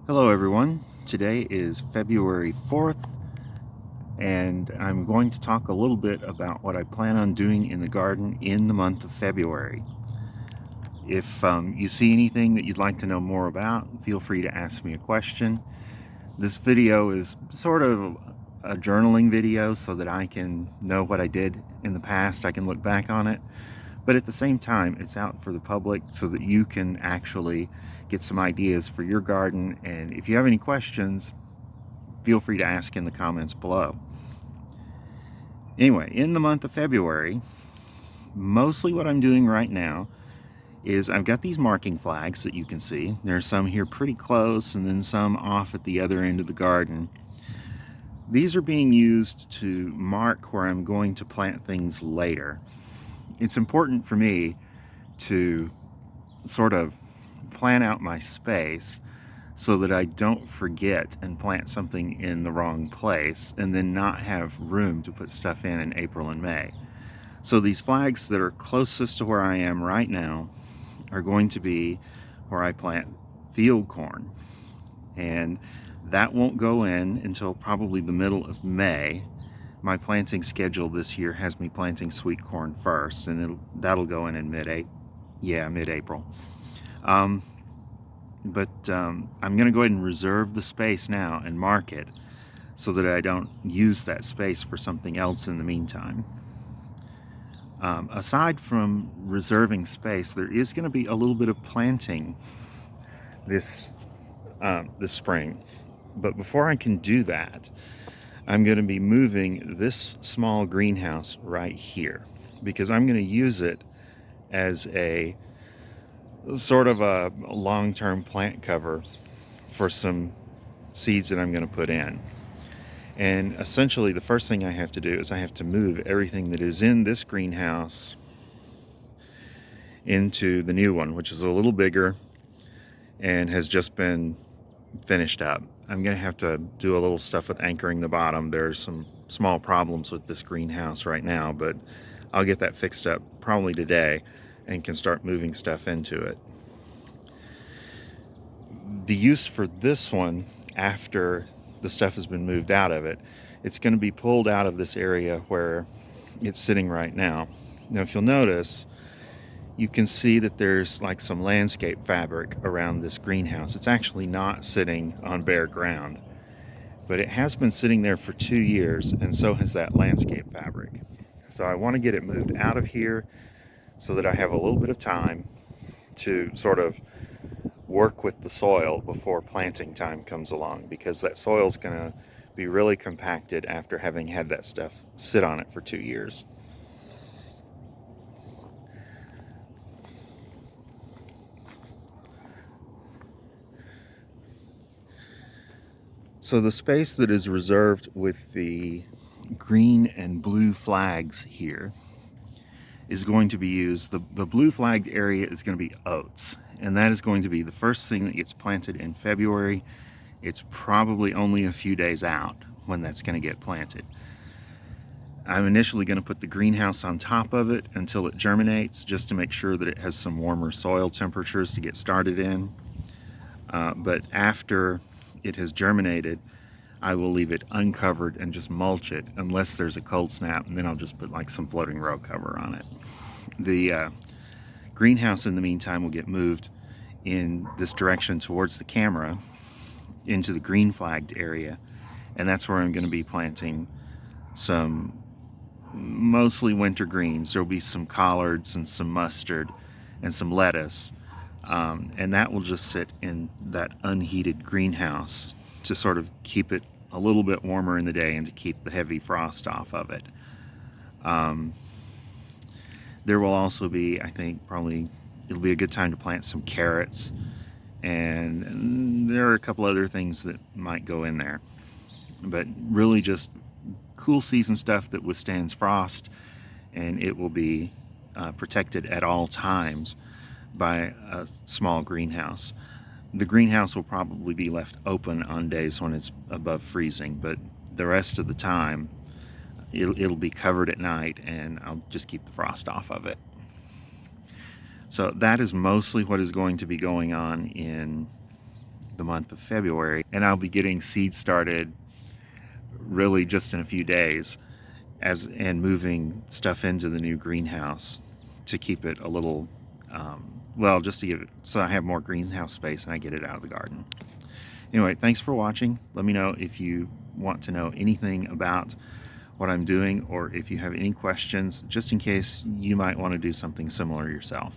Hello everyone. Today is February 4th and I'm going to talk a little bit about what I plan on doing in the garden in the month of February. If you see anything that you'd like to know more about, feel free to ask me a question. This video is sort of a journaling video so that I can know what I did in the past. I can look back on it, but at the same time it's out for the public so that you can actually get some ideas for your garden. And if you have any questions, feel free to ask in the comments below. Anyway, in the month of February, mostly what I'm doing right now is I've got these marking flags that you can see. There's some here pretty close and then some off at the other end of the garden. These are being used to mark where I'm going to plant things later. It's important for me to sort of plan out my space so that I don't forget and plant something in the wrong place and then not have room to put stuff in April and May. So these flags that are closest to where I am right now are going to be where I plant field corn. And that won't go in until probably the middle of May. My planting schedule this year has me planting sweet corn first, and that'll go in mid-April. But I'm going to go ahead and reserve the space now and mark it so that I don't use that space for something else in the meantime. Aside from reserving space, there is going to be a little bit of planting this spring. But before I can do that, I'm going to be moving this small greenhouse right here because I'm going to use it as a sort of a long-term plant cover for some seeds that I'm going to put in. And essentially the first thing I have to do is I have to move everything that is in this greenhouse into the new one, which is a little bigger and has just been finished up. I'm going to have to do a little stuff with anchoring the bottom. There's some small problems with this greenhouse right now, but I'll get that fixed up probably today and can start moving stuff into it. The use for this one, after the stuff has been moved out of it, it's going to be pulled out of this area where it's sitting right now. Now, if you'll notice, you can see that there's like some landscape fabric around this greenhouse. It's actually not sitting on bare ground, but it has been sitting there for 2 years, and so has that landscape fabric. So I want to get it moved out of here so that I have a little bit of time to sort of work with the soil before planting time comes along, because that soil is going to be really compacted after having had that stuff sit on it for 2 years. So the space that is reserved with the green and blue flags here is going to be used. The blue flagged area is going to be oats, and that is going to be the first thing that gets planted in February. It's probably only a few days out when that's going to get planted. I'm initially going to put the greenhouse on top of it until it germinates, just to make sure that it has some warmer soil temperatures to get started in. But after it has germinated, I will leave it uncovered and just mulch it unless there's a cold snap, and then I'll just put like some floating row cover on it. The greenhouse in the meantime will get moved in this direction towards the camera into the green flagged area, and that's where I'm going to be planting some mostly winter greens. There'll be some collards and some mustard and some lettuce, and that will just sit in that unheated greenhouse to sort of keep it a little bit warmer in the day and to keep the heavy frost off of it. There will also be, I think, probably it'll be a good time to plant some carrots, and there are a couple other things that might go in there, but really just cool season stuff that withstands frost, and it will be protected at all times by a small greenhouse. The greenhouse will probably be left open on days when it's above freezing, but the rest of the time it'll be covered at night, and I'll just keep the frost off of it. So that is mostly what is going to be going on in the month of February, and I'll be getting seeds started really just in a few days and moving stuff into the new greenhouse to keep it a little well, just to give it so I have more greenhouse space and I get it out of the garden. Anyway, thanks for watching. Let me know if you want to know anything about what I'm doing, or if you have any questions, just in case you might want to do something similar yourself.